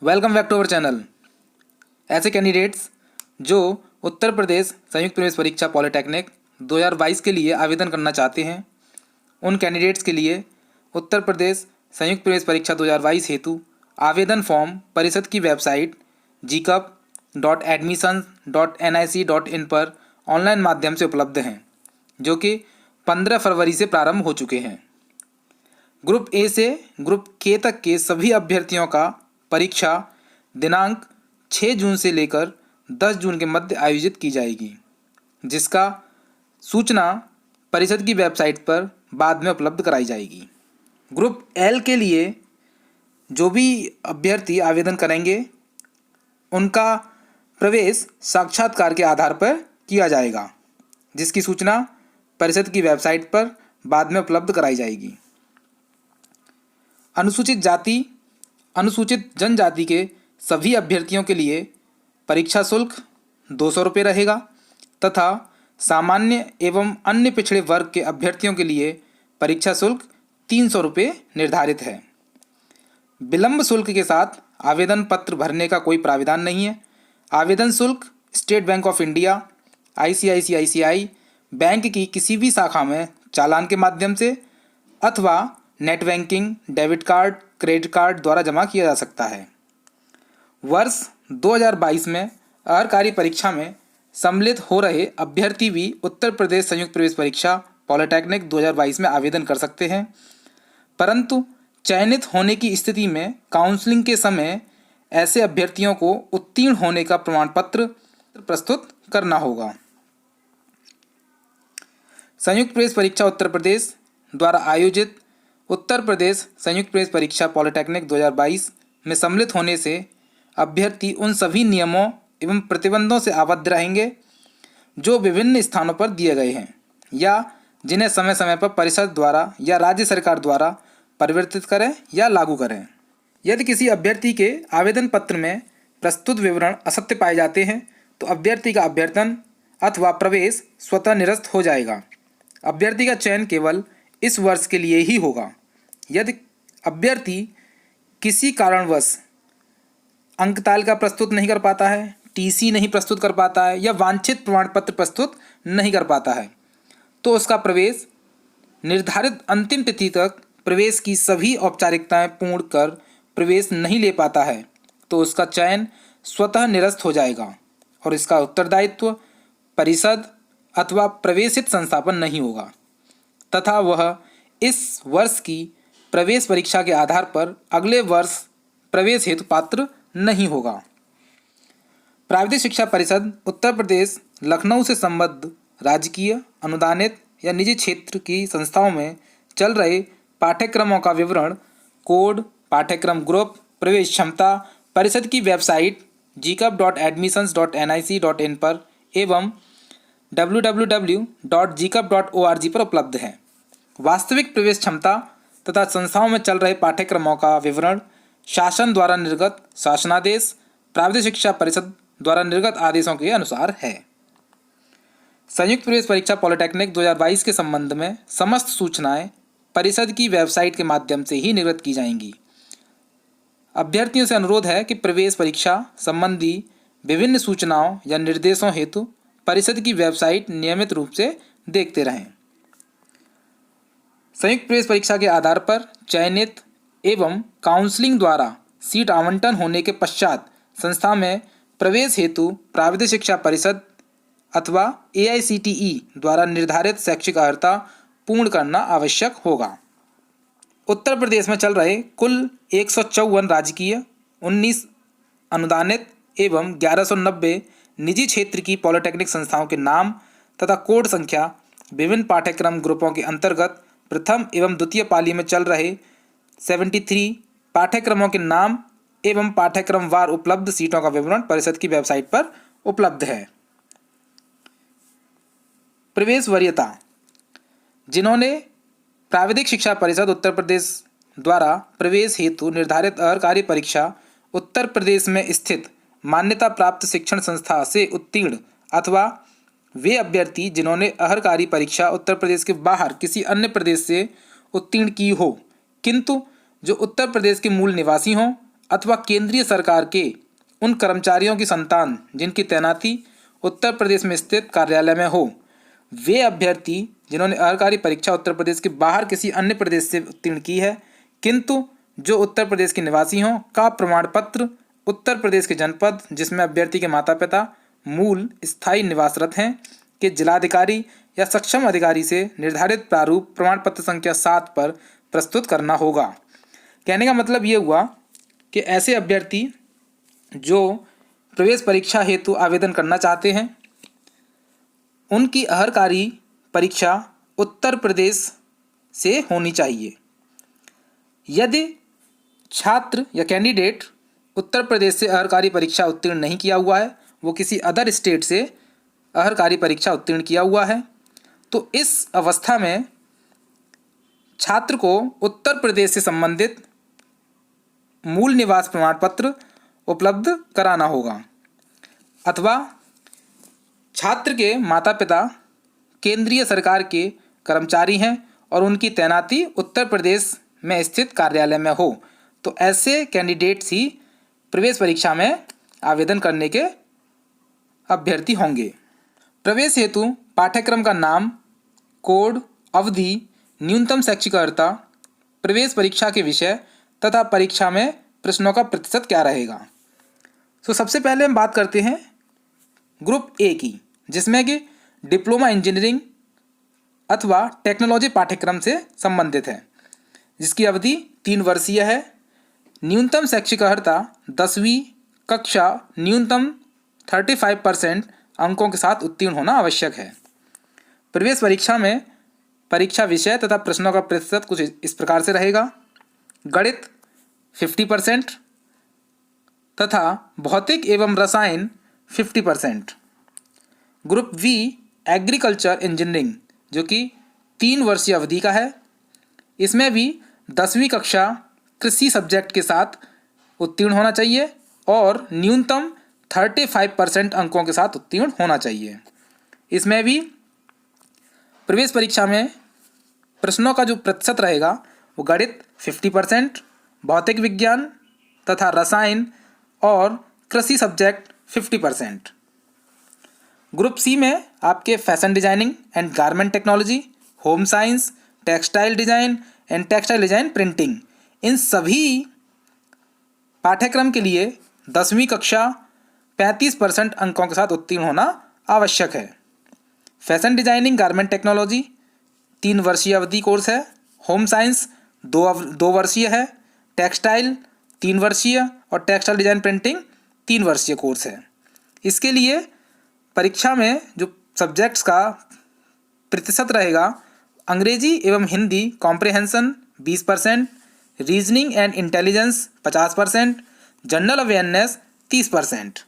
Welcome back to our channel. ऐसे candidates जो उत्तर प्रदेश संयुक्त प्रवेश परीक्षा पॉलिटेक्निक 2022 के लिए आवेदन करना चाहते हैं, उन कैंडिडेट्स के लिए उत्तर प्रदेश संयुक्त प्रवेश परीक्षा 2022 हेतु आवेदन फॉर्म परिषद की वेबसाइट gcup.admissions.nic.in पर ऑनलाइन माध्यम से उपलब्ध हैं, जो कि 15 फरवरी से प्रारंभ हो चुके हैं। ग्रुप ए से ग्रुप के तक के सभी अभ्यर्थियों का परीक्षा दिनांक 6 जून से लेकर 10 जून के मध्य आयोजित की जाएगी, जिसका सूचना परिषद की वेबसाइट पर बाद में उपलब्ध कराई जाएगी। ग्रुप एल के लिए जो भी अभ्यर्थी आवेदन करेंगे, उनका प्रवेश साक्षात्कार के आधार पर किया जाएगा, जिसकी सूचना परिषद की वेबसाइट पर बाद में उपलब्ध कराई जाएगी। अनुसूचित जाति अनुसूचित जनजाति के सभी अभ्यर्थियों के लिए परीक्षा शुल्क 200 रुपये रहेगा तथा सामान्य एवं अन्य पिछड़े वर्ग के अभ्यर्थियों के लिए परीक्षा शुल्क 300 रुपये निर्धारित है। विलंब शुल्क के साथ आवेदन पत्र भरने का कोई प्राविधान नहीं है। आवेदन शुल्क state bank of India, ICICI bank की किसी भी शाखा में चालान के माध्यम से अथवा net banking, debit card, credit card द्वारा जमा किया जा सकता है। वर्ष 2022 में अर्हकारी परीक्षा में सम्मिलित हो रहे अभ्यर्थी भी उत्तर प्रदेश संयुक्त प्रवेश परीक्षा पॉलिटेक्निक 2022 में आवेदन कर सकते हैं, परंतु चयनित होने की स्थिति में काउंसलिंग के समय ऐसे अभ्यर्थियों को उत्तीर्ण होने का प्रमाण पत्र प्रस्तुत करना होगा। संयुक्त प्रवेश परीक्षा उत्तर प्रदेश द्वारा आयोजित उत्तर प्रदेश संयुक्त प्रवेश परीक्षा पॉलिटेक्निक 2022 में सम्मिलित होने से अभ्यर्थी उन सभी नियमों एवं प्रतिबंधों से आबद्ध रहेंगे जो विभिन्न स्थानों पर दिए गए हैं या जिन्हें समय समय पर परिषद द्वारा या राज्य सरकार द्वारा परिवर्तित करें या लागू करें। यदि किसी अभ्यर्थी के आवेदन पत्र में प्रस्तुत विवरण असत्य पाए जाते हैं तो अभ्यर्थी का अभ्यर्थन अथवा प्रवेश स्वतः निरस्त हो जाएगा। अभ्यर्थी का चयन केवल इस वर्ष के लिए ही होगा। यदि अभ्यर्थी किसी कारणवश अंकतालिका प्रस्तुत नहीं कर पाता है, TC नहीं प्रस्तुत कर पाता है या वांछित प्रमाण पत्र प्रस्तुत नहीं कर पाता है, तो उसका प्रवेश निर्धारित अंतिम तिथि तक प्रवेश की सभी औपचारिकताएं पूर्ण कर प्रवेश नहीं ले पाता है, तो उसका चयन स्वतः निरस्त हो जाएगा और इसका उत्तरदायित्व परिषद अथवा प्रवेशित संस्था पर नहीं होगा तथा वह इस वर्ष की प्रवेश परीक्षा के आधार पर अगले वर्ष प्रवेश हेतु पात्र नहीं होगा। प्राविधिक शिक्षा परिषद उत्तर प्रदेश लखनऊ से संबद्ध राजकीय, अनुदानित या निजी क्षेत्र की संस्थाओं में चल रहे पाठ्यक्रमों का विवरण, कोड, पाठ्यक्रम ग्रुप, प्रवेश क्षमता परिषद की वेबसाइट gcup.admissions.nic.in पर एवं www.gcup.org पर उपलब्ध है। वास्तविक प्रवेश क्षमता तथा संस्थाओं में चल रहे पाठ्यक्रमों का विवरण शासन द्वारा निर्गत शासनादेश, प्राविधिक शिक्षा परिषद द्वारा निर्गत आदेशों के अनुसार है। संयुक्त प्रवेश परीक्षा पॉलिटेक्निक 2022 के संबंध में समस्त सूचनाएं परिषद की वेबसाइट के माध्यम से ही निर्गत की जाएंगी। अभ्यर्थियों से अनुरोध है कि प्रवेश परीक्षा संबंधी विभिन्न सूचनाओं या निर्देशों हेतु परिषद की वेबसाइट नियमित रूप से देखते रहें। संयुक्त प्रवेश परीक्षा के आधार पर चयनित एवं काउंसलिंग द्वारा सीट आवंटन होने के पश्चात संस्था में प्रवेश हेतु प्राविधिक शिक्षा परिषद अथवा AICTE द्वारा निर्धारित शैक्षिक अर्हता पूर्ण करना आवश्यक होगा। उत्तर प्रदेश में चल रहे कुल 154 राजकीय, 19 अनुदानित एवं 1190 निजी क्षेत्र की पॉलिटेक्निक संस्थाओं के नाम तथा कोड संख्या विभिन्न पाठ्यक्रम ग्रुपों के अंतर्गत प्रथम एवं द्वितीय पाली में चल रहे 73 पाठ्यक्रमों के नाम एवं पाठ्यक्रम वार उपलब्ध सीटों का विवरण परिषद की वेबसाइट पर उपलब्ध है। प्रवेश वरीयता: जिन्होंने प्राविधिक शिक्षा परिषद उत्तर प्रदेश द्वारा प्रवेश हेतु निर्धारित अर्हकारी परीक्षा उत्तर प्रदेश में स्थित मान्यता प्राप्त शिक्षण संस्था से उत्तीर्ण अथवा वे अभ्यर्थी जिन्होंने अर्हकारी परीक्षा उत्तर प्रदेश के बाहर किसी अन्य प्रदेश से उत्तीर्ण की हो, किंतु जो उत्तर प्रदेश के मूल निवासी हों अथवा केंद्रीय सरकार के उन कर्मचारियों की संतान जिनकी तैनाती उत्तर प्रदेश में स्थित कार्यालय में हो, वे अभ्यर्थी जिन्होंने अर्हकारी परीक्षा उत्तर प्रदेश के बाहर किसी अन्य प्रदेश से उत्तीर्ण की है किंतु जो उत्तर प्रदेश के निवासी हों का प्रमाण पत्र उत्तर प्रदेश के जनपद जिसमें अभ्यर्थी के माता पिता मूल स्थायी निवासरत हैं के जिलाधिकारी या सक्षम अधिकारी से निर्धारित प्रारूप प्रमाण पत्र संख्या 7 पर प्रस्तुत करना होगा। कहने का मतलब ये हुआ कि ऐसे अभ्यर्थी जो प्रवेश परीक्षा हेतु आवेदन करना चाहते हैं उनकी अर्हकारी परीक्षा उत्तर प्रदेश से होनी चाहिए। यदि छात्र या कैंडिडेट उत्तर प्रदेश से अर्हकारी परीक्षा उत्तीर्ण नहीं किया हुआ है, वो किसी अदर स्टेट से अर्हकारी परीक्षा उत्तीर्ण किया हुआ है, तो इस अवस्था में छात्र को उत्तर प्रदेश से संबंधित मूल निवास प्रमाण पत्र उपलब्ध कराना होगा अथवा छात्र के माता पिता केंद्रीय सरकार के कर्मचारी हैं और उनकी तैनाती उत्तर प्रदेश में स्थित कार्यालय में हो, तो ऐसे कैंडिडेट्स ही प्रवेश परीक्षा में आवेदन करने के अभ्यर्थी होंगे। प्रवेश हेतु पाठ्यक्रम का नाम, कोड, अवधि, न्यूनतम शैक्षिक अर्हता, प्रवेश परीक्षा के विषय तथा परीक्षा में प्रश्नों का प्रतिशत क्या रहेगा। तो सबसे पहले हम बात करते हैं ग्रुप ए की, जिसमें कि डिप्लोमा इंजीनियरिंग अथवा टेक्नोलॉजी पाठ्यक्रम से संबंधित है, जिसकी अवधि 3 वर्षीय है। न्यूनतम शैक्षिक अर्हता 10वीं कक्षा न्यूनतम 35% अंकों के साथ उत्तीर्ण होना आवश्यक है। प्रवेश परीक्षा में परीक्षा विषय तथा प्रश्नों का प्रतिशत कुछ इस प्रकार से रहेगा। गणित 50% तथा भौतिक एवं रसायन 50%। ग्रुप वी एग्रीकल्चर इंजीनियरिंग जो कि 3 वर्षीय अवधि का है, इसमें भी 10वीं कक्षा कृषि सब्जेक्ट के साथ उत्तीर्ण होना चाहिए और न्यूनतम 35% अंकों के साथ उत्तीर्ण होना चाहिए। इसमें भी प्रवेश परीक्षा में प्रश्नों का जो प्रतिशत रहेगा वो गणित 50%, भौतिक विज्ञान तथा रसायन और कृषि सब्जेक्ट 50%। ग्रुप सी में आपके fashion designing and garment technology, home science, textile design and textile design printing, इन सभी पाठ्यक्रम के लिए 10वीं कक्षा 35% अंकों के साथ उत्तीर्ण होना आवश्यक है। फैशन डिजाइनिंग गारमेंट टेक्नोलॉजी 3 वर्षीय अवधि कोर्स है। होम साइंस 2 वर्षीय है। टेक्सटाइल 3 वर्षीय और टेक्सटाइल डिजाइन प्रिंटिंग 3 वर्षीय कोर्स है। इसके लिए परीक्षा में जो सब्जेक्ट्स का प्रतिशत रहेगा, अंग्रेजी एवं Hindi comprehension 20%, reasoning and intelligence 50%, general awareness 30%।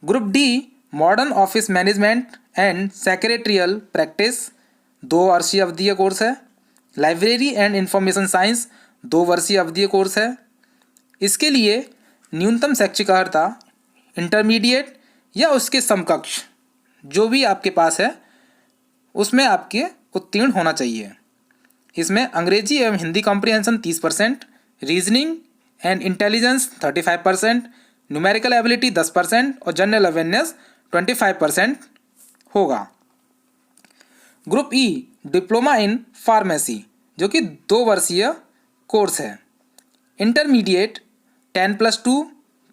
Group D modern office management and secretarial practice 2 वर्षीय अवधि कोर्स है। लाइब्रेरी एंड इंफॉर्मेशन साइंस 2 वर्षीय अवधि कोर्स है। इसके लिए न्यूनतम शैक्षिक अर्हता इंटरमीडिएट या उसके समकक्ष जो भी आपके पास है उसमें आपके उत्तीर्ण होना चाहिए। इसमें अंग्रेजी एवं Hindi comprehension 30%, reasoning and intelligence 35%, numerical ability 10% और जनरल अवेयरनेस 25% होगा। Group E diploma in pharmacy जो कि 2 वर्षीय कोर्स है। इंटरमीडिएट 10+2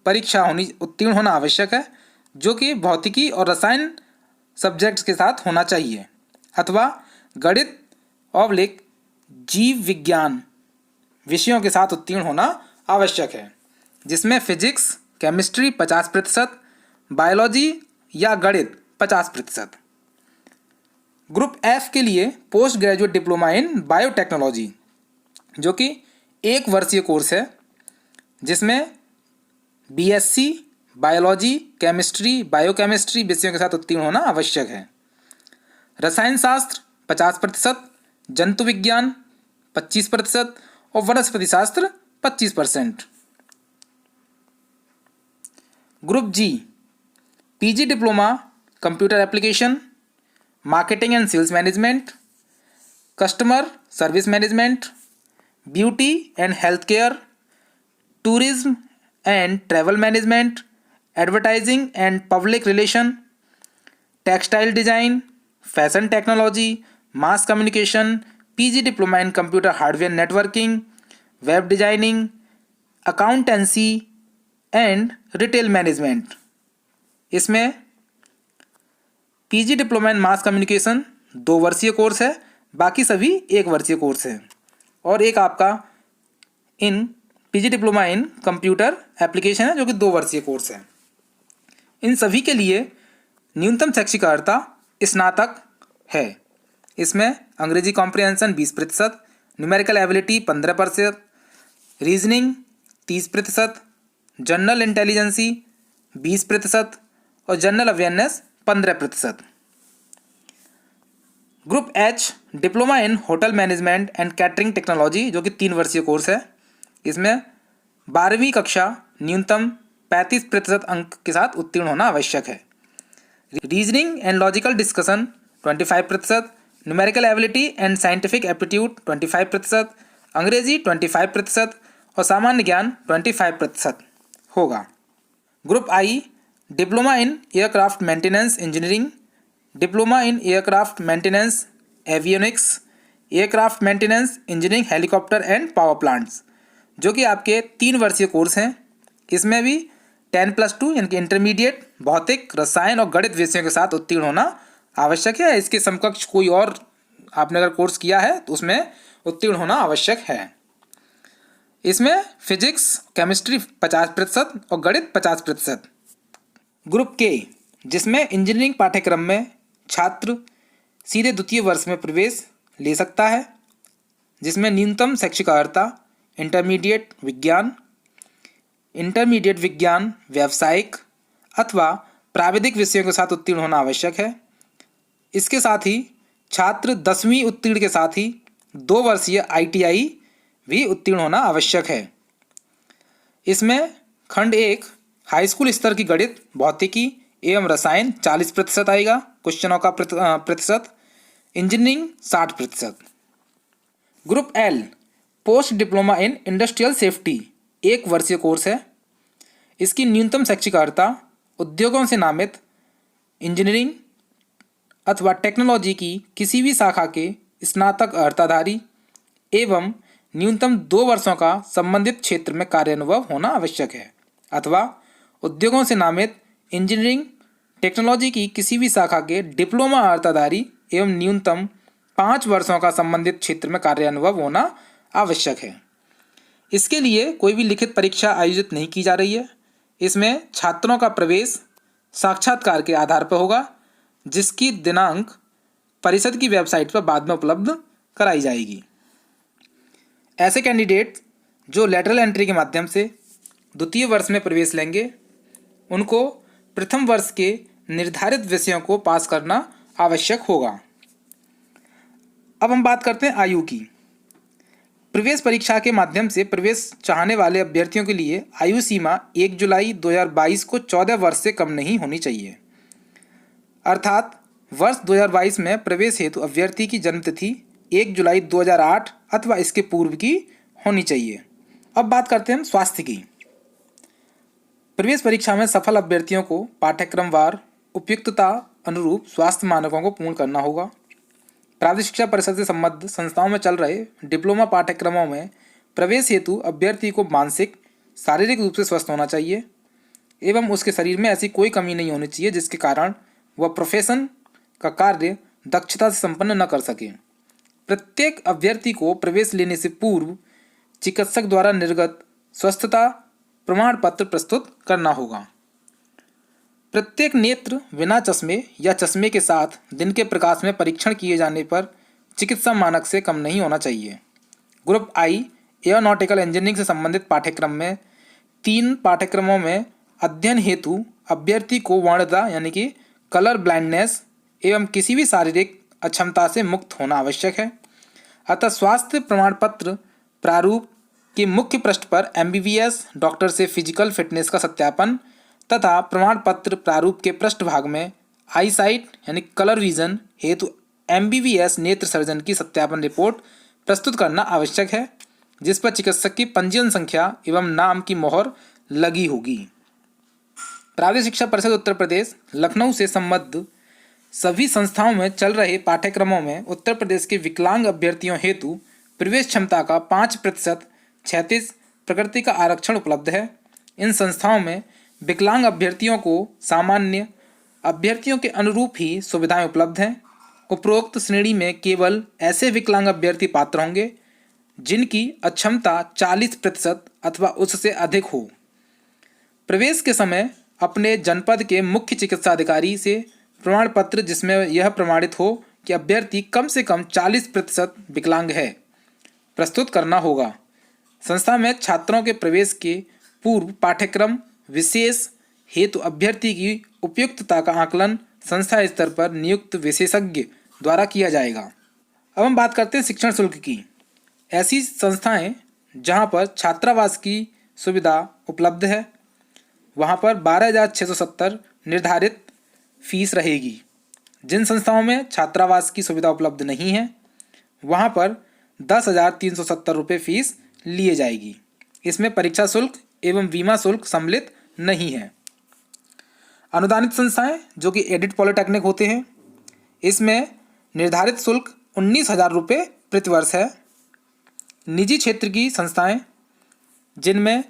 परीक्षा उत्तीर्ण होना आवश्यक है, जो कि भौतिकी और रसायन सब्जेक्ट्स के साथ होना चाहिए अथवा गणित ऑब्लिक जीव विज्ञान विषयों के साथ उत्तीर्ण होना आवश्यक है, जिसमें फिजिक्स केमिस्ट्री 50%, बायोलॉजी या गणित 50%। ग्रुप एफ के लिए post graduate diploma in biotechnology जो कि 1 वर्षीय कोर्स है, जिसमें बीएससी बायोलॉजी केमिस्ट्री बायोकेमिस्ट्री विषयों के साथ उत्तीर्ण होना आवश्यक है। रसायन शास्त्र 50%, जंतु विज्ञान 25% और वनस्पति शास्त्र 25%। Group G PG diploma computer application, marketing and sales management, customer service management, beauty and health care, tourism and travel management, advertising and public relation, textile design, fashion technology, mass communication, PG diploma in computer hardware networking, web designing, accountancy and retail management. इसमें PG diploma in mass communication 2 वर्षीय course है, बाकी सभी 1 वर्षीय course है। और एक आपका in PG diploma in computer application है जो कि 2 वर्षीय कोर्स है। इन सभी के लिए न्यूनतम शैक्षिक अर्हता स्नातक है। इसमें Angrezi comprehension 20%, numerical ability 15%, reasoning 30%, general intelligence 20% और general awareness 15%। Group H diploma in hotel management and catering technology जो कि 3 वर्षीय कोर्स है। इसमें 12वीं कक्षा न्यूनतम 35% अंक के साथ उत्तीर्ण होना आवश्यक है। Reasoning and logical discussion 25%, numerical ability and scientific aptitude 25%, अंग्रेजी 25% और सामान्य ज्ञान 25% होगा। Group I diploma in aircraft maintenance engineering, diploma in aircraft maintenance avionics, aircraft maintenance engineering helicopter and power plants जो कि आपके 3 वर्षीय कोर्स हैं। इसमें भी 10+2 यानी कि इंटरमीडिएट भौतिक, रसायन और गणित विषयों के साथ उत्तीर्ण होना आवश्यक है। इसके समकक्ष कोई और आपने अगर कोर्स किया है तो उसमें उत्तीर्ण होना आवश्यक है। इसमें फिजिक्स केमिस्ट्री 50% और गणित 50%। ग्रुप के जिसमें इंजीनियरिंग पाठ्यक्रम में छात्र सीधे द्वितीय वर्ष में प्रवेश ले सकता है, जिसमें न्यूनतम शैक्षिक अर्हता इंटरमीडिएट विज्ञान व्यावसायिक अथवा प्राविधिक विषयों के साथ उत्तीर्ण होना आवश्यक है। इसके साथ ही छात्र 10वीं उत्तीर्ण के साथ ही 2 वर्षीय ITI भी उत्तीर्ण होना आवश्यक है। इसमें खंड 1 हाई स्कूल स्तर की गणित, भौतिकी एवं रसायन 40% आएगा, क्वेश्चनों का प्रतिशत, engineering 60%। Group L post diploma in industrial safety 1 वर्षीय कोर्स है। इसकी न्यूनतम शैक्षिक अर्हता उद्योगों से नामित इंजीनियरिंग अथवा टेक्नोलॉजी की किसी भी शाखा के स्नातक अर्हताधारी एवं न्यूनतम 2 वर्षों का संबंधित क्षेत्र में कार्यानुभव होना आवश्यक है, अथवा उद्योगों से नामित इंजीनियरिंग टेक्नोलॉजी की किसी भी शाखा के डिप्लोमा अर्हताधारी एवं न्यूनतम 5 वर्षों का संबंधित क्षेत्र में कार्यानुभव होना आवश्यक है। इसके लिए कोई भी लिखित परीक्षा आयोजित नहीं की जा रही है। इसमें छात्रों का प्रवेश साक्षात्कार के आधार पर होगा, जिसकी दिनांक परिषद की वेबसाइट पर बाद में उपलब्ध कराई जाएगी। ऐसे कैंडिडेट जो लेटरल एंट्री के माध्यम से द्वितीय वर्ष में प्रवेश लेंगे, उनको प्रथम वर्ष के निर्धारित विषयों को पास करना आवश्यक होगा। अब हम बात करते हैं आयु की। प्रवेश परीक्षा के माध्यम से प्रवेश चाहने वाले अभ्यर्थियों के लिए आयु सीमा 1 जुलाई 2022 को 14 वर्ष से कम नहीं होनी चाहिए। अर्थात वर्ष 2022 में प्रवेश हेतु अभ्यर्थी की जन्मतिथि 1 जुलाई 2008 अथवा इसके पूर्व की होनी चाहिए। अब बात करते हैं हम स्वास्थ्य की। प्रवेश परीक्षा में सफल अभ्यर्थियों को पाठ्यक्रमवार उपयुक्तता अनुरूप स्वास्थ्य मानकों को पूर्ण करना होगा। प्रादेशिक शिक्षा परिषद से संबद्ध संस्थाओं में चल रहे डिप्लोमा पाठ्यक्रमों में प्रवेश हेतु अभ्यर्थी को मानसिक शारीरिक रूप से स्वस्थ होना चाहिए एवं उसके शरीर में ऐसी कोई कमी नहीं होनी चाहिए जिसके कारण वह प्रोफेशन का कार्य दक्षता से संपन्न न कर सके। प्रत्येक अभ्यर्थी को प्रवेश लेने से पूर्व चिकित्सक द्वारा निर्गत स्वस्थता प्रमाण पत्र प्रस्तुत करना होगा। प्रत्येक नेत्र बिना चश्मे या चश्मे के साथ दिन के प्रकाश में परीक्षण किए जाने पर चिकित्सा मानक से कम नहीं होना चाहिए। ग्रुप आई एयरोनॉटिकल इंजीनियरिंग से संबंधित पाठ्यक्रम में 3 पाठ्यक्रमों में अध्ययन हेतु अभ्यर्थी को वर्णता यानी कि कलर ब्लाइंडनेस एवं किसी भी शारीरिक अक्षमता से मुक्त होना आवश्यक है। अतः स्वास्थ्य प्रमाण पत्र प्रारूप के मुख्य पृष्ठ पर MBBS डॉक्टर से फिजिकल फिटनेस का सत्यापन तथा प्रमाण पत्र प्रारूप के पृष्ठभाग में आई साइट यानी कलर विजन हेतु MBBS नेत्र सर्जन की सत्यापन रिपोर्ट प्रस्तुत करना आवश्यक है। जिस पर चिकित्सक की पंजीयन संख्या एवं नाम की मोहर लगी होगी। प्रादेशिक शिक्षा परिषद उत्तर प्रदेश लखनऊ से संबद्ध सभी संस्थाओं में चल रहे पाठ्यक्रमों में उत्तर प्रदेश के विकलांग अभ्यर्थियों हेतु प्रवेश क्षमता का 5% क्षैतिज प्रकृति का आरक्षण उपलब्ध है। इन संस्थाओं में विकलांग अभ्यर्थियों को सामान्य अभ्यर्थियों के अनुरूप ही सुविधाएं उपलब्ध हैं। उपरोक्त श्रेणी में केवल ऐसे विकलांग अभ्यर्थी पात्र होंगे जिनकी अक्षमता 40% अथवा उससे अधिक हो। प्रवेश के समय अपने जनपद के मुख्य चिकित्सा अधिकारी से प्रमाण पत्र जिसमें यह प्रमाणित हो कि अभ्यर्थी कम से कम 40% विकलांग है प्रस्तुत करना होगा। संस्था में छात्रों के प्रवेश के पूर्व पाठ्यक्रम विशेष हेतु अभ्यर्थी की उपयुक्तता का आकलन संस्था स्तर पर नियुक्त विशेषज्ञ द्वारा किया जाएगा। अब हम बात करते हैं शिक्षण शुल्क की। ऐसी संस्थाएं जहां पर छात्रावास की सुविधा उपलब्ध है वहां पर 12,670 निर्धारित फीस रहेगी। जिन संस्थाओं में छात्रावास की सुविधा उपलब्ध नहीं है वहां पर 10,370 रुपये फीस लिए जाएगी। इसमें परीक्षा शुल्क एवं बीमा शुल्क सम्मिलित नहीं है। अनुदानित संस्थाएं जो कि एडिट पॉलिटेक्निक होते हैं, इसमें निर्धारित शुल्क 19,000 रुपये प्रतिवर्ष है। निजी क्षेत्र की संस्थाएं जिनमें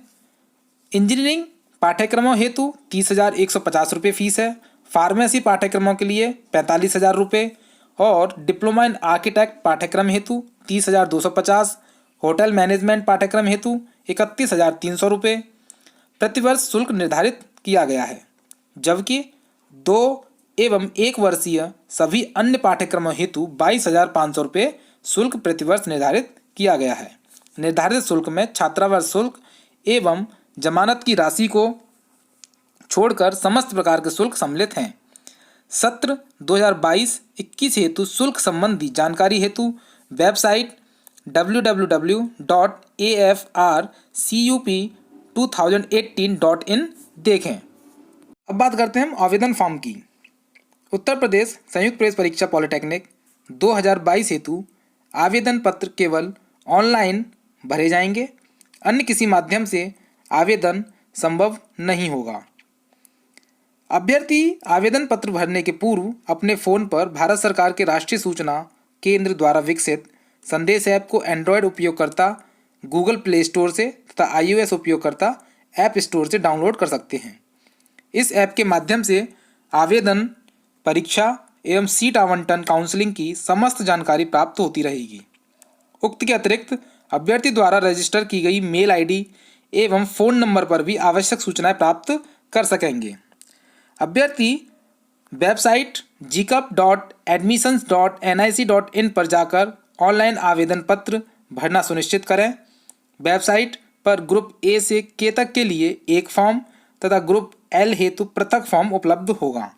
इंजीनियरिंग पाठ्यक्रमों हेतु 30,150 रुपये फीस है, फार्मेसी पाठ्यक्रमों के लिए 45,000 रुपये और डिप्लोमा इन आर्किटेक्ट पाठ्यक्रम हेतु 30,250, होटल मैनेजमेंट पाठ्यक्रम हेतु 31,300 रुपये प्रतिवर्ष शुल्क निर्धारित किया गया है। जबकि 2 एवं 1 वर्षीय सभी अन्य पाठ्यक्रमों हेतु 22,500 रुपये शुल्क प्रतिवर्ष निर्धारित किया गया है। निर्धारित शुल्क में छात्रावास शुल्क एवं जमानत की राशि को छोड़कर समस्त प्रकार के शुल्क सम्मिलित हैं। सत्र 2022-21 हेतु शुल्क संबंधी जानकारी हेतु वेबसाइट www.afrcup2018.in देखें। अब बात करते हैं हम आवेदन फॉर्म की। उत्तर प्रदेश संयुक्त प्रवेश परीक्षा पॉलिटेक्निक 2022 हेतु आवेदन पत्र केवल ऑनलाइन भरे जाएंगे, अन्य किसी माध्यम से आवेदन संभव नहीं होगा। अभ्यर्थी आवेदन पत्र भरने के पूर्व अपने फ़ोन पर भारत सरकार के राष्ट्रीय सूचना केंद्र द्वारा विकसित संदेश ऐप को एंड्रॉयड उपयोगकर्ता गूगल प्ले स्टोर से तथा iOS उपयोगकर्ता ऐप स्टोर से डाउनलोड कर सकते हैं। इस ऐप के माध्यम से आवेदन, परीक्षा एवं सीट आवंटन, काउंसलिंग की समस्त जानकारी प्राप्त होती रहेगी। उक्त के अतिरिक्त अभ्यर्थी द्वारा रजिस्टर की गई मेल आईडी एवं फ़ोन नंबर पर भी आवश्यक सूचनाएं प्राप्त कर सकेंगे। अभ्यर्थी वेबसाइट gcup.admissions.nic.in पर जाकर ऑनलाइन आवेदन पत्र भरना सुनिश्चित करें। वेबसाइट पर ग्रुप ए से के तक के लिए एक फॉर्म तथा ग्रुप एल हेतु पृथक फॉर्म उपलब्ध होगा।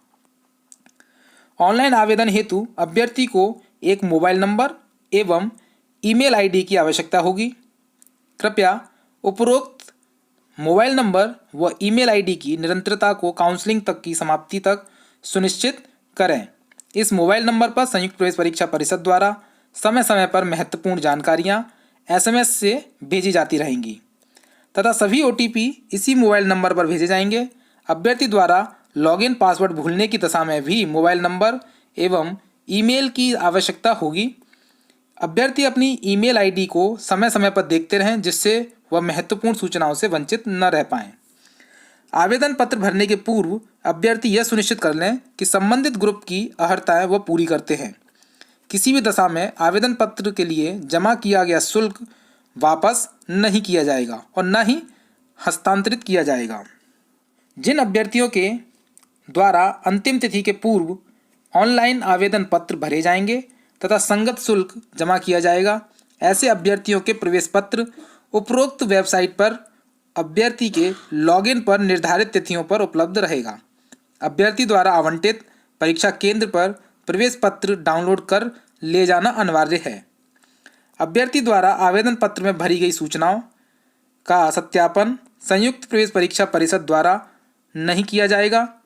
ऑनलाइन आवेदन हेतु अभ्यर्थी को एक मोबाइल नंबर एवं ईमेल आईडी की आवश्यकता होगी। कृपया उपरोक्त मोबाइल नंबर व ईमेल आईडी की निरंतरता को काउंसलिंग तक की समाप्ति तक सुनिश्चित करें। इस मोबाइल नंबर पर संयुक्त प्रवेश परीक्षा परिषद द्वारा समय समय पर महत्वपूर्ण जानकारियां SMS से भेजी जाती रहेंगी तथा सभी OTP इसी मोबाइल नंबर पर भेजे जाएंगे। अभ्यर्थी द्वारा लॉगिन पासवर्ड भूलने की दशा में भी मोबाइल नंबर एवं ईमेल की आवश्यकता होगी। अभ्यर्थी अपनी ईमेल आईडी को समय समय पर देखते रहें जिससे वह महत्वपूर्ण सूचनाओं से वंचित न रह पाएं। आवेदन पत्र भरने के पूर्व अभ्यर्थी यह सुनिश्चित कर लें कि संबंधित ग्रुप की अर्हताएं वह पूरी करते हैं। किसी भी दशा में आवेदन पत्र के लिए जमा किया गया शुल्क वापस नहीं किया जाएगा और न ही हस्तांतरित किया जाएगा। जिन अभ्यर्थियों के द्वारा अंतिम तिथि के पूर्व ऑनलाइन आवेदन पत्र भरे जाएंगे तथा संगत शुल्क जमा किया जाएगा, ऐसे अभ्यर्थियों के प्रवेश पत्र उपरोक्त वेबसाइट पर अभ्यर्थी के लॉगिन पर निर्धारित तिथियों पर उपलब्ध रहेगा। अभ्यर्थी द्वारा आवंटित परीक्षा केंद्र पर प्रवेश पत्र डाउनलोड कर ले जाना अनिवार्य है। अभ्यर्थी द्वारा आवेदन पत्र में भरी गई सूचनाओं का सत्यापन संयुक्त प्रवेश परीक्षा परिषद द्वारा नहीं किया जाएगा।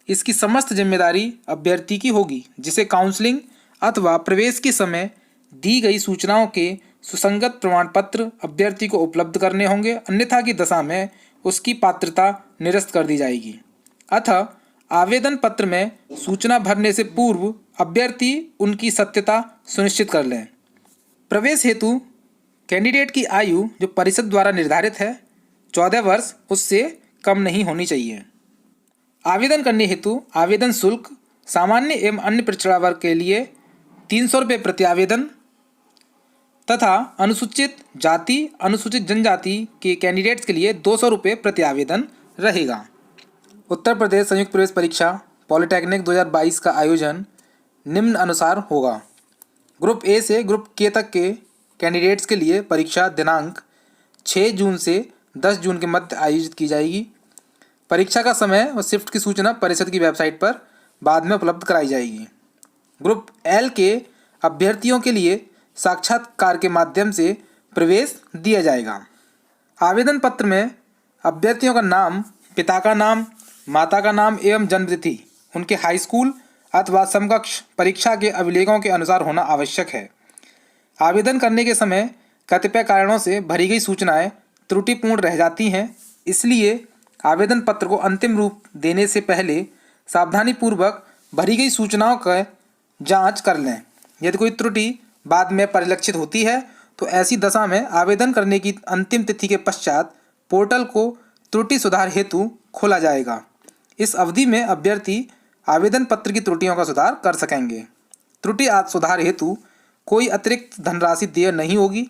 इसकी समस्त जिम्मेदारी अभ्यर्थी की होगी, जिसे काउंसलिंग अथवा प्रवेश के समय दी गई सूचनाओं के सुसंगत प्रमाण पत्र अभ्यर्थी को उपलब्ध करने होंगे, अन्यथा की दशा में उसकी पात्रता निरस्त कर दी जाएगी। अतः आवेदन पत्र में सूचना भरने से पूर्व अभ्यर्थी उनकी सत्यता सुनिश्चित कर लें। प्रवेश हेतु कैंडिडेट की आयु जो परिषद द्वारा निर्धारित है 14 वर्ष उससे कम नहीं होनी चाहिए। आवेदन करने हेतु आवेदन शुल्क सामान्य एवं अन्य पिछड़ा वर्ग के लिए 300 रुपये प्रति आवेदन तथा अनुसूचित जाति अनुसूचित जनजाति के कैंडिडेट्स के लिए 200 रुपये प्रति आवेदन रहेगा। उत्तर प्रदेश संयुक्त प्रवेश परीक्षा पॉलिटेक्निक 2022 का आयोजन निम्न अनुसार होगा। ग्रुप ए से ग्रुप के तक के कैंडिडेट्स के लिए परीक्षा दिनांक 6 जून से 10 जून के मध्य आयोजित की जाएगी। परीक्षा का समय और शिफ्ट की सूचना परिषद की वेबसाइट पर बाद में उपलब्ध कराई जाएगी। ग्रुप एल के अभ्यर्थियों के लिए साक्षात्कार के माध्यम से प्रवेश दिया जाएगा। आवेदन पत्र में अभ्यर्थियों का नाम, पिता का नाम, माता का नाम एवं जन्मतिथि उनके हाई स्कूल अथवा समकक्ष परीक्षा के अभिलेखों के अनुसार होना आवश्यक है। आवेदन करने के समय कतिपय कारणों से भरी गई सूचनाएं त्रुटिपूर्ण रह जाती हैं, इसलिए आवेदन पत्र को अंतिम रूप देने से पहले सावधानीपूर्वक भरी गई सूचनाओं का जांच कर लें। यदि कोई त्रुटि बाद में परिलक्षित होती है तो ऐसी दशा में आवेदन करने की अंतिम तिथि के पश्चात पोर्टल को त्रुटि सुधार हेतु खोला जाएगा। इस अवधि में अभ्यर्थी आवेदन पत्र की त्रुटियों का सुधार कर सकेंगे। त्रुटि सुधार हेतु कोई अतिरिक्त धनराशि देय नहीं होगी।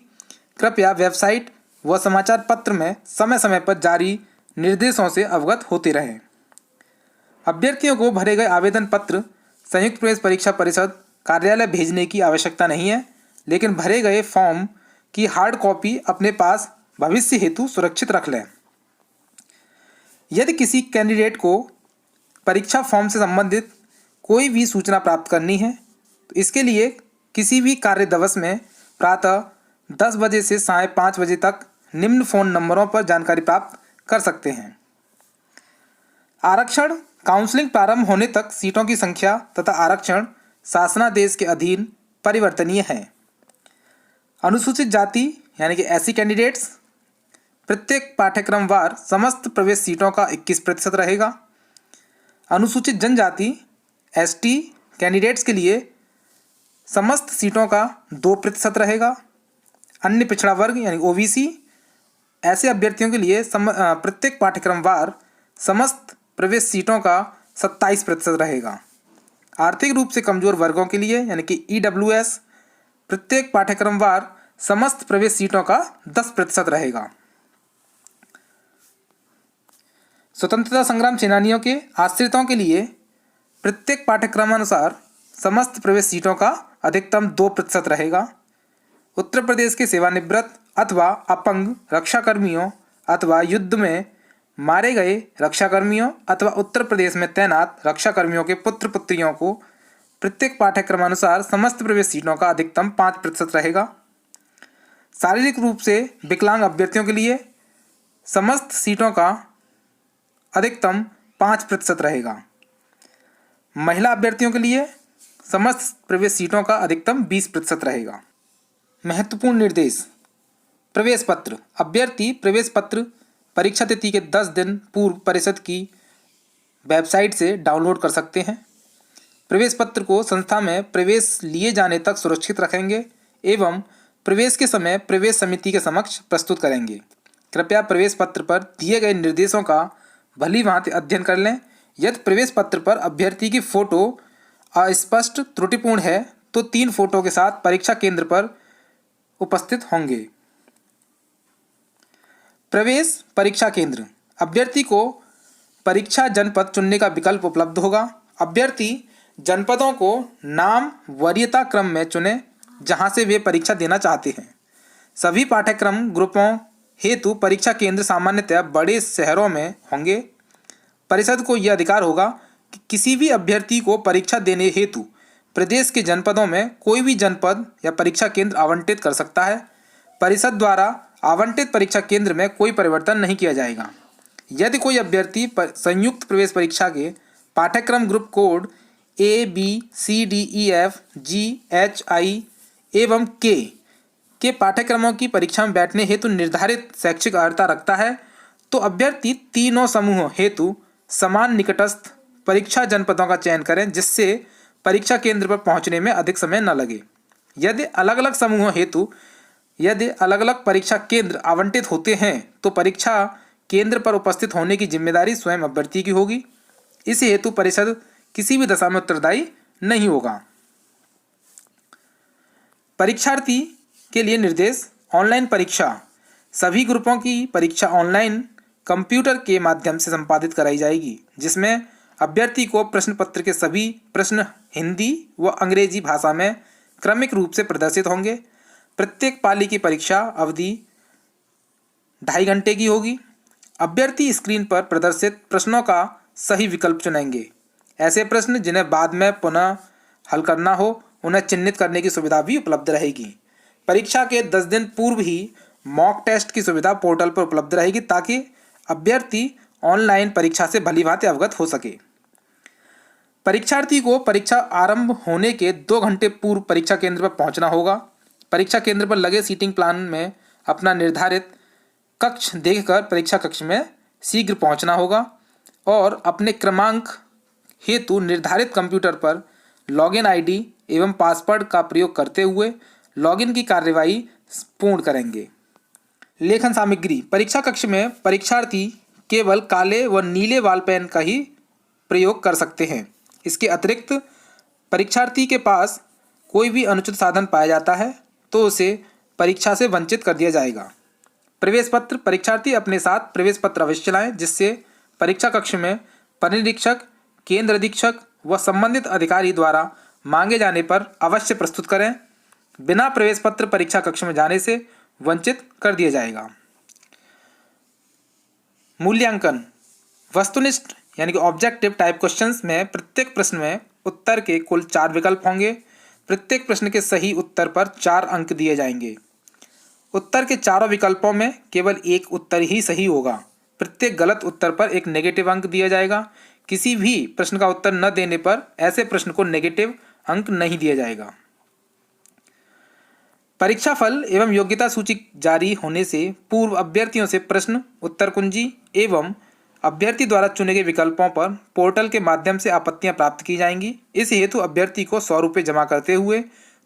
कृपया वेबसाइट व समाचार पत्र में समय समय पर जारी निर्देशों से अवगत होते रहें। अभ्यर्थियों को भरे गए आवेदन पत्र संयुक्त प्रवेश परीक्षा परिषद कार्यालय भेजने की आवश्यकता नहीं है, लेकिन भरे गए फॉर्म की हार्ड कॉपी अपने पास भविष्य हेतु सुरक्षित रख लें। यदि किसी कैंडिडेट को परीक्षा फॉर्म से संबंधित कोई भी सूचना प्राप्त करनी है तो इसके लिए किसी भी कार्य दिवस में प्रातः 10 बजे से साढ़े 5 बजे तक निम्न फ़ोन नंबरों पर जानकारी प्राप्त कर सकते हैं। आरक्षण काउंसलिंग प्रारंभ होने तक सीटों की संख्या तथा आरक्षण शासनादेश के अधीन परिवर्तनीय है। अनुसूचित जाति यानी कि एससी कैंडिडेट्स प्रत्येक पाठ्यक्रम वार समस्त प्रवेश सीटों का 21% रहेगा। अनुसूचित जनजाति एसटी कैंडिडेट्स के लिए समस्त सीटों का 2% रहेगा। अन्य पिछड़ा वर्ग यानी ओबीसी ऐसे अभ्यर्थियों के लिए प्रत्येक पाठ्यक्रम वार समस्त प्रवेश सीटों का 27% रहेगा। आर्थिक रूप से कमजोर वर्गों के लिए यानी कि ईडब्ल्यूएस प्रत्येक पाठ्यक्रम वार समस्त प्रवेश सीटों का 10% रहेगा। स्वतंत्रता संग्राम सेनानियों के आश्रितों के लिए प्रत्येक पाठ्यक्रमानुसार समस्त प्रवेश सीटों का अधिकतम 2% रहेगा। उत्तर प्रदेश के सेवानिवृत्त अथवा अपंग रक्षाकर्मियों अथवा युद्ध में मारे गए रक्षाकर्मियों अथवा उत्तर प्रदेश में तैनात रक्षाकर्मियों के पुत्र पुत्रियों को प्रत्येक पाठ्यक्रमानुसार समस्त प्रवेश सीटों का अधिकतम 5% रहेगा। शारीरिक रूप से विकलांग अभ्यर्थियों के लिए समस्त सीटों का अधिकतम 5% रहेगा। महिला अभ्यर्थियों के लिए समस्त प्रवेश सीटों का अधिकतम 20% रहेगा। महत्वपूर्ण निर्देश। प्रवेश पत्र अभ्यर्थी प्रवेश पत्र परीक्षा तिथि के 10 दिन पूर्व परिषद की वेबसाइट से डाउनलोड कर सकते हैं। प्रवेश पत्र को संस्था में प्रवेश लिए जाने तक सुरक्षित रखेंगे एवं प्रवेश के समय प्रवेश समिति के समक्ष प्रस्तुत करेंगे। कृपया प्रवेश पत्र पर दिए गए निर्देशों का भली भांति अध्ययन कर लें। यदि प्रवेश पत्र पर अभ्यर्थी की फ़ोटो अस्पष्ट त्रुटिपूर्ण है तो 3 फोटो के साथ परीक्षा केंद्र पर उपस्थित होंगे। प्रवेश परीक्षा केंद्र अभ्यर्थी को परीक्षा जनपद चुनने का विकल्प उपलब्ध होगा। अभ्यर्थी जनपदों को नाम वरीयता क्रम में चुने जहां से वे परीक्षा देना चाहते हैं। सभी पाठ्यक्रम ग्रुपों हेतु परीक्षा केंद्र सामान्यतः बड़े शहरों में होंगे। परिषद को यह अधिकार होगा कि किसी भी अभ्यर्थी को परीक्षा देने हेतु प्रदेश के जनपदों में कोई भी जनपद या परीक्षा केंद्र आवंटित कर सकता है। परिषद द्वारा आवंटित परीक्षा केंद्र में कोई परिवर्तन नहीं किया जाएगा। यदि कोई अभ्यर्थी संयुक्त प्रवेश परीक्षा के पाठ्यक्रम group code A B C D E F G H I एवं के पाठ्यक्रमों की परीक्षा में बैठने हेतु निर्धारित शैक्षिक अर्हता रखता है तो अभ्यर्थी तीनों समूहों हेतु समान निकटस्थ परीक्षा जनपदों का चयन करें जिससे परीक्षा केंद्र पर पहुंचने में अधिक समय न लगे। यदि अलग अलग समूहों हेतु यदि अलग अलग परीक्षा केंद्र आवंटित होते हैं तो परीक्षा केंद्र पर उपस्थित होने की जिम्मेदारी स्वयं अभ्यर्थी की होगी। इस हेतु परिषद किसी भी दशा में उत्तरदायी नहीं होगा। परीक्षार्थी के लिए निर्देश। ऑनलाइन परीक्षा। सभी ग्रुपों की परीक्षा ऑनलाइन कंप्यूटर के माध्यम से संपादित कराई जाएगी जिसमें अभ्यर्थी को प्रश्न पत्र के सभी प्रश्न हिंदी व अंग्रेजी भाषा में क्रमिक रूप से प्रदर्शित होंगे। प्रत्येक पाली की परीक्षा अवधि 2.5 घंटे की होगी। अभ्यर्थी स्क्रीन पर प्रदर्शित प्रश्नों का सही विकल्प चुनेंगे। ऐसे प्रश्न जिन्हें बाद में पुनः हल करना हो उन्हें चिन्हित करने की सुविधा भी उपलब्ध रहेगी। परीक्षा के 10 दिन पूर्व ही मॉक टेस्ट की सुविधा पोर्टल पर उपलब्ध रहेगी ताकि अभ्यर्थी ऑनलाइन परीक्षा से भलीभांति अवगत हो सके। परीक्षार्थी को परीक्षा आरंभ होने के 2 घंटे पूर्व परीक्षा केंद्र पर पहुंचना होगा। परीक्षा केंद्र पर लगे सीटिंग प्लान में अपना निर्धारित कक्ष देखकर परीक्षा कक्ष में शीघ्र पहुंचना होगा और अपने क्रमांक हेतु निर्धारित कंप्यूटर पर लॉगिन आईडी एवं पासवर्ड का प्रयोग करते हुए लॉगिन की कार्यवाही पूर्ण करेंगे। लेखन सामग्री। परीक्षा कक्ष में परीक्षार्थी केवल काले व नीले बॉल पेन का ही प्रयोग कर सकते हैं। इसके अतिरिक्त परीक्षार्थी के पास कोई भी अनुचित साधन पाया जाता है तो उसे परीक्षा से वंचित कर दिया जाएगा। प्रवेश पत्र। परीक्षार्थी अपने साथ प्रवेश पत्र अवश्य लाएं जिससे परीक्षा कक्ष में परिनिरीक्षक, केंद्र अधीक्षक व संबंधित अधिकारी द्वारा मांगे जाने पर अवश्य प्रस्तुत करें। बिना प्रवेश पत्र परीक्षा कक्ष में जाने से वंचित कर दिया जाएगा। मूल्यांकन। वस्तुनिष्ठ यानी कि ऑब्जेक्टिव टाइप क्वेश्चंस में प्रत्येक प्रश्न में उत्तर के कुल 4 विकल्प होंगे। प्रत्येक प्रश्न के सही उत्तर पर 4 अंक दिए जाएंगे। उत्तर के चारों विकल्पों में केवल एक उत्तर ही सही होगा। प्रत्येक गलत उत्तर पर एक नेगेटिव अंक दिया जाएगा। किसी भी प्रश्न का उत्तर न देने पर ऐसे प्रश्न को नेगेटिव अंक नहीं दिया जाएगा। परीक्षा फल एवं योग्यता सूची जारी होने से पूर्व अभ्यर्थियों से प्रश्न उत्तर कुंजी एवं अभ्यर्थी द्वारा चुने गए विकल्पों पर पोर्टल के माध्यम से आपत्तियां प्राप्त की जाएंगी। इस हेतु अभ्यर्थी को 100 रुपये जमा करते हुए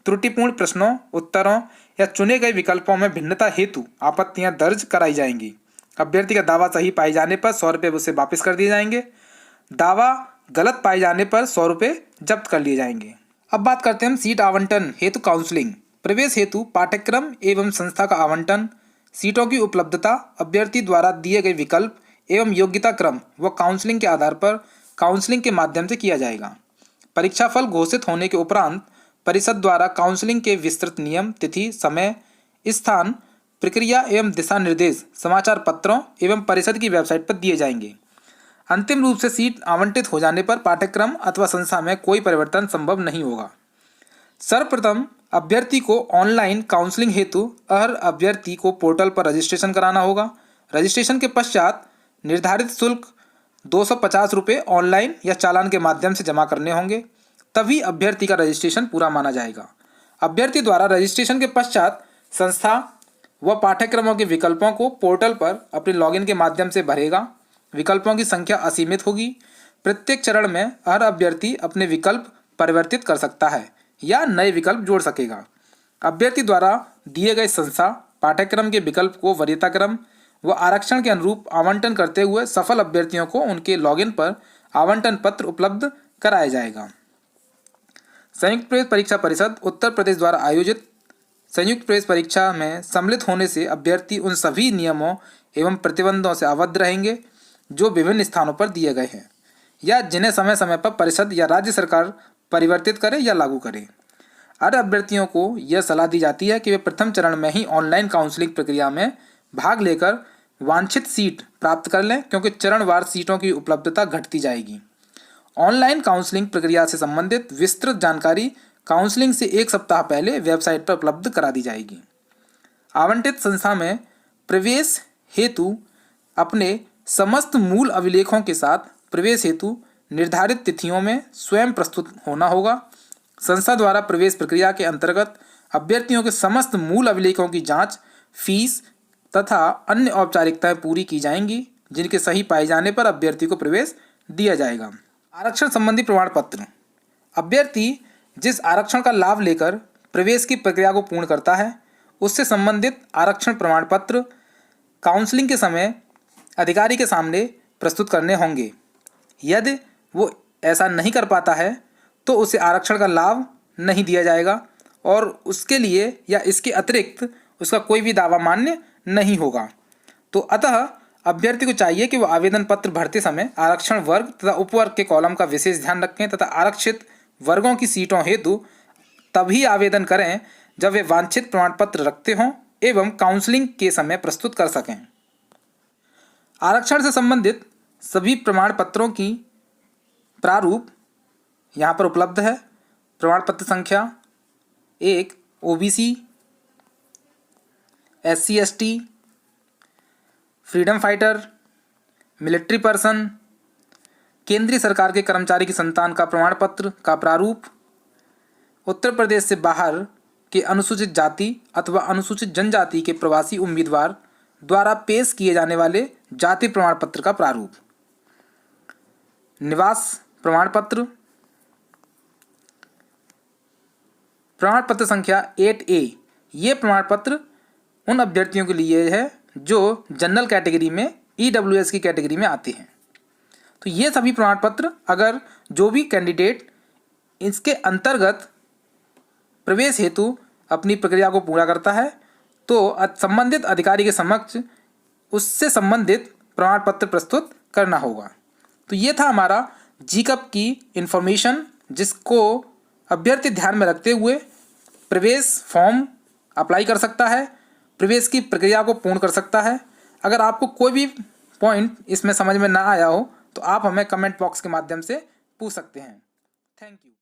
त्रुटिपूर्ण प्रश्नों, उत्तरों या चुने गए विकल्पों में भिन्नता हेतु आपत्तियां दर्ज कराई जाएंगी। अभ्यर्थी का दावा सही पाए जाने पर 100 रुपये उसे वापस कर दिए जाएंगे। दावा गलत पाए जाने पर 100 रुपये जब्त कर लिए जाएंगे। अब बात करते हैं हम सीट आवंटन हेतु काउंसलिंग। प्रवेश हेतु पाठ्यक्रम एवं संस्था का आवंटन, सीटों की उपलब्धता, अभ्यर्थी द्वारा दिए गए विकल्प एवं योग्यता क्रम व काउंसलिंग के आधार पर काउंसलिंग के माध्यम से किया जाएगा। परीक्षा फल घोषित होने के उपरांत परिषद द्वारा काउंसलिंग के विस्तृत नियम, तिथि, समय, स्थान, प्रक्रिया एवं दिशा निर्देश समाचार पत्रों एवं परिषद की वेबसाइट पर दिए जाएंगे। अंतिम रूप से सीट आवंटित हो जाने पर पाठ्यक्रम अथवा संस्था में कोई परिवर्तन संभव नहीं होगा। सर्वप्रथम अभ्यर्थी को ऑनलाइन काउंसलिंग हेतु हर अभ्यर्थी को पोर्टल पर रजिस्ट्रेशन कराना होगा। रजिस्ट्रेशन के पश्चात निर्धारित शुल्क 250 रुपये ऑनलाइन या चालान के माध्यम से जमा करने होंगे, तभी अभ्यर्थी का रजिस्ट्रेशन पूरा माना जाएगा। अभ्यर्थी द्वारा रजिस्ट्रेशन के पश्चात संस्था व पाठ्यक्रमों के विकल्पों को पोर्टल पर अपने लॉगिन के माध्यम से भरेगा। विकल्पों की संख्या असीमित होगी। प्रत्येक चरण में हर अभ्यर्थी अपने विकल्प परिवर्तित कर सकता है या नए विकल्प जोड़ सकेगा। अभ्यर्थी द्वारा दिए गए संस्था पाठ्यक्रम के विकल्प को वरीयता क्रम व आरक्षण के अनुरूप आवंटन करते हुए सफल अभ्यर्थियों को उनके लॉगिन पर आवंटन पत्र उपलब्ध कराया जाएगा। संयुक्त प्रवेश परीक्षा परिषद उत्तर प्रदेश द्वारा आयोजित संयुक्त प्रवेश परीक्षा में सम्मिलित होने से अभ्यर्थी उन सभी नियमों एवं प्रतिबंधों से अवगत रहेंगे जो विभिन्न स्थानों पर दिए गए हैं या जिन्हें समय समय पर परिषद या राज्य सरकार परिवर्तित करे या लागू करे। हर अभ्यर्थियों को यह सलाह दी जाती है कि वे प्रथम चरण में ही ऑनलाइन काउंसलिंग प्रक्रिया में भाग लेकर वांछित सीट प्राप्त कर लें क्योंकि चरणवार सीटों की उपलब्धता घटती जाएगी। ऑनलाइन काउंसलिंग प्रक्रिया से संबंधित विस्तृत जानकारी काउंसलिंग से 1 सप्ताह पहले वेबसाइट पर उपलब्ध करा दी जाएगी। आवंटित संस्था में प्रवेश हेतु अपने समस्त मूल अभिलेखों के साथ प्रवेश हेतु निर्धारित तिथियों में स्वयं प्रस्तुत होना होगा। संस्था द्वारा प्रवेश प्रक्रिया के अंतर्गत अभ्यर्थियों के समस्त मूल अभिलेखों की जांच, फीस तथा अन्य औपचारिकताएं पूरी की जाएंगी, जिनके सही पाए जाने पर अभ्यर्थी को प्रवेश दिया जाएगा। आरक्षण संबंधी प्रमाण पत्र। अभ्यर्थी जिस आरक्षण का लाभ लेकर प्रवेश की प्रक्रिया को पूर्ण करता है, उससे संबंधित आरक्षण प्रमाण पत्र काउंसलिंग के समय अधिकारी के सामने प्रस्तुत करने होंगे। यदि वो ऐसा नहीं कर पाता है तो उसे आरक्षण का लाभ नहीं दिया जाएगा और उसके लिए या इसके अतिरिक्त उसका कोई भी दावा मान्य नहीं होगा। तो अतः अभ्यर्थी को चाहिए कि वो आवेदन पत्र भरते समय आरक्षण वर्ग तथा उपवर्ग के कॉलम का विशेष ध्यान रखें तथा आरक्षित वर्गों की सीटों हेतु तभी आवेदन करें जब वे वांछित प्रमाण पत्र रखते हों एवं काउंसलिंग के समय प्रस्तुत कर सकें। आरक्षण से संबंधित सभी प्रमाण पत्रों की प्रारूप यहाँ पर उपलब्ध है। प्रमाण पत्र संख्या 1 OBC, SC ST, freedom fighter, military person, केंद्रीय सरकार के कर्मचारी की संतान का प्रमाण पत्र का प्रारूप, उत्तर प्रदेश से बाहर के अनुसूचित जाति अथवा अनुसूचित जनजाति के प्रवासी उम्मीदवार द्वारा पेश किए जाने वाले जाति प्रमाण पत्र का प्रारूप, निवास प्रमाण पत्र, प्रमाण पत्र संख्या 8A। ये प्रमाण पत्र उन अभ्यर्थियों के लिए है जो जनरल कैटेगरी में EWS की कैटेगरी में आते हैं। तो ये सभी प्रमाण पत्र अगर जो भी कैंडिडेट इसके अंतर्गत प्रवेश हेतु अपनी प्रक्रिया को पूरा करता है तो संबंधित अधिकारी के समक्ष उससे संबंधित प्रमाण पत्र प्रस्तुत करना होगा। तो ये था हमारा जीकअप की इन्फॉर्मेशन, जिसको अभ्यर्थी ध्यान में रखते हुए प्रवेश फॉर्म अप्लाई कर सकता है, प्रवेश की प्रक्रिया को पूर्ण कर सकता है। अगर आपको कोई भी पॉइंट इसमें समझ में ना आया हो तो आप हमें कमेंट बॉक्स के माध्यम से पूछ सकते हैं। Thank you.